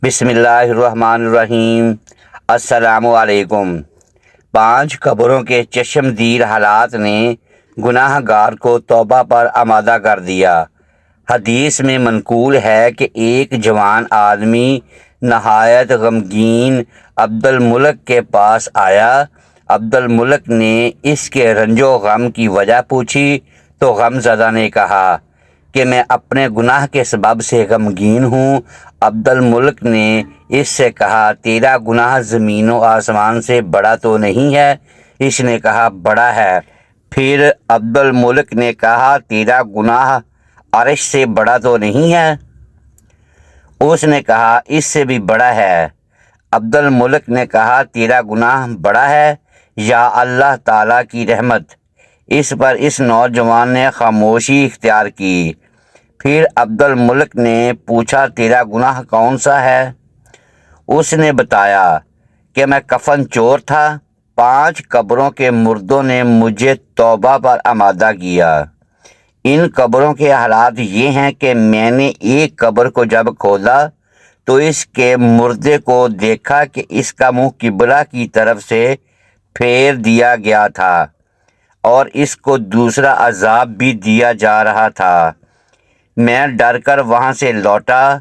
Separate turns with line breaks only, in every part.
بسم اللہ الرحمن الرحیم۔ السلام علیکم۔ 5 قبروں کے چشمدید حالات نے گناہ گار کو توبہ پر آمادہ کر دیا۔ حدیث میں منقول ہے کہ ایک جوان آدمی نہایت غمگین عبد الملک کے پاس آیا۔ عبد الملک نے اس کے رنج و غم کی وجہ پوچھی تو غم زدہ نے کہا کہ میں اپنے گناہ کے سبب سے غمگین ہوں۔ عبد الملک نے اس سے کہا، تیرا گناہ زمین و آسمان سے بڑا تو نہیں ہے؟ اس نے کہا، بڑا ہے۔ پھر عبد الملک نے کہا، تیرا گناہ عرش سے بڑا تو نہیں ہے؟ اس نے کہا، اس سے بھی بڑا ہے۔ عبد الملک نے کہا، تیرا گناہ بڑا ہے یا اللہ تعالیٰ کی رحمت؟ اس پر اس نوجوان نے خاموشی اختیار کی۔ پھر عبد الملک نے پوچھا، تیرا گناہ کون سا ہے؟ اس نے بتایا کہ میں کفن چور تھا۔ 5 قبروں کے مردوں نے مجھے توبہ پر آمادہ کیا۔ ان قبروں کے حالات یہ ہیں کہ میں نے ایک قبر کو جب کھولا تو اس کے مردے کو دیکھا کہ اس کا منہ قبلہ کی طرف سے پھیر دیا گیا تھا اور اس کو دوسرا عذاب بھی دیا جا رہا تھا۔ میں ڈر کر وہاں سے لوٹا۔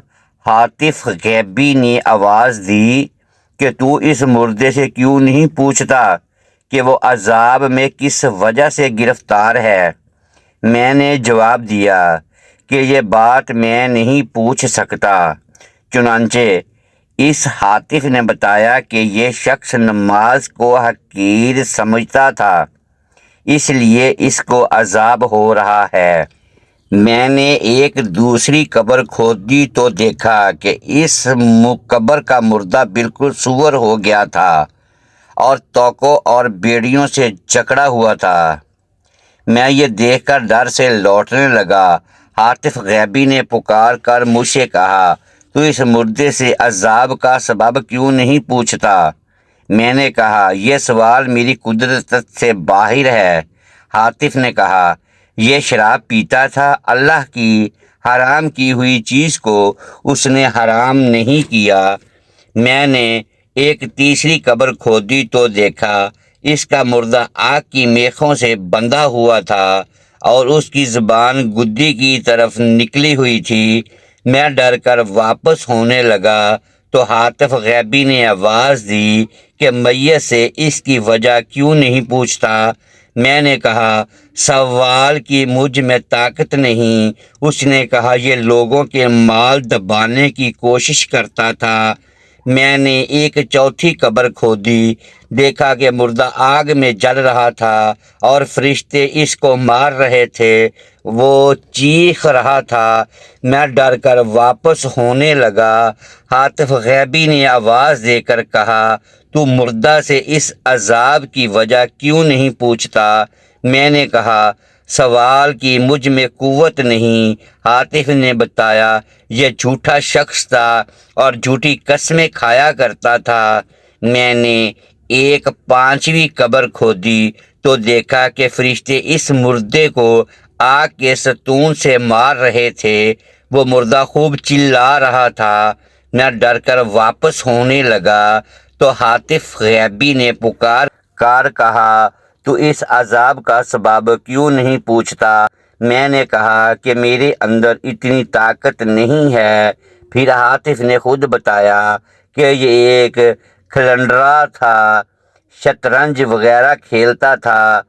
ہاتف غیبی نے آواز دی کہ تو اس مردے سے کیوں نہیں پوچھتا کہ وہ عذاب میں کس وجہ سے گرفتار ہے؟ میں نے جواب دیا کہ یہ بات میں نہیں پوچھ سکتا۔ چنانچہ اس ہاتف نے بتایا کہ یہ شخص نماز کو حقیر سمجھتا تھا، اس لیے اس کو عذاب ہو رہا ہے۔ میں نے ایک دوسری قبر کھودی تو دیکھا کہ اس قبر کا مردہ بالکل سور ہو گیا تھا اور توقوں اور بیڑیوں سے جکڑا ہوا تھا۔ میں یہ دیکھ کر ڈر سے لوٹنے لگا۔ ہاتف غیبی نے پکار کر مجھ سے کہا، تو اس مردے سے عذاب کا سبب کیوں نہیں پوچھتا؟ میں نے کہا، یہ سوال میری قدرت سے باہر ہے۔ ہاتف نے کہا، یہ شراب پیتا تھا، اللہ کی حرام کی ہوئی چیز کو اس نے حرام نہیں کیا۔ میں نے ایک تیسری قبر کھودی تو دیکھا اس کا مردہ آگ کی میخوں سے بندھا ہوا تھا اور اس کی زبان گدی کی طرف نکلی ہوئی تھی۔ میں ڈر کر واپس ہونے لگا تو ہاتف غیبی نے آواز دی کہ میت سے اس کی وجہ کیوں نہیں پوچھتا؟ میں نے کہا، سوال کی مجھ میں طاقت نہیں۔ اس نے کہا، یہ لوگوں کے مال دبانے کی کوشش کرتا تھا۔ میں نے ایک چوتھی قبر کھودی، دیکھا کہ مردہ آگ میں جل رہا تھا اور فرشتے اس کو مار رہے تھے۔ وہ چیخ رہا تھا۔ میں ڈر کر واپس ہونے لگا۔ ہاتف غیبی نے آواز دے کر کہا، تو مردہ سے اس عذاب کی وجہ کیوں نہیں پوچھتا؟ میں نے کہا، سوال کی مجھ میں قوت نہیں۔ ہاتف نے بتایا، یہ جھوٹا شخص تھا اور جھوٹی قسمیں کھایا کرتا تھا۔ میں نے ایک 5ویں قبر کھودی تو دیکھا کہ فرشتے اس مردے کو آگ کے ستون سے مار رہے تھے۔ وہ مردہ خوب چلا رہا تھا۔ میں ڈر کر واپس ہونے لگا تو ہاتف غیبی نے پکار کر کہا، تو اس عذاب کا سبب کیوں نہیں پوچھتا؟ میں نے کہا کہ میرے اندر اتنی طاقت نہیں ہے۔ پھر ہاتف نے خود بتایا کہ یہ ایک کھلنڈرا تھا، شطرنج وغیرہ کھیلتا تھا،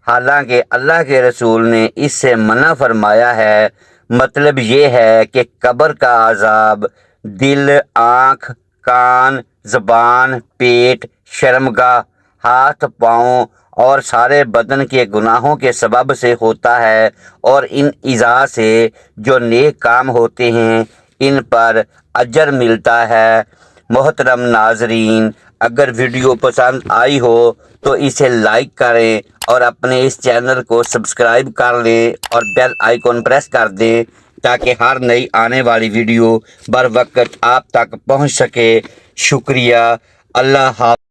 حالانکہ اللہ کے رسول نے اس سے منع فرمایا ہے۔ مطلب یہ ہے کہ قبر کا عذاب دل، آنکھ، کان، زبان، پیٹ، شرمگاہ، ہاتھ، پاؤں اور سارے بدن کے گناہوں کے سبب سے ہوتا ہے، اور ان اعضاء سے جو نیک کام ہوتے ہیں ان پر اجر ملتا ہے۔ محترم ناظرین، اگر ویڈیو پسند آئی ہو تو اسے لائک کریں اور اپنے اس چینل کو سبسکرائب کر لیں اور بیل آئیکن پریس کر دیں تاکہ ہر نئی آنے والی ویڈیو بر وقت آپ تک پہنچ سکے۔ شکریہ۔ اللہ حافظ۔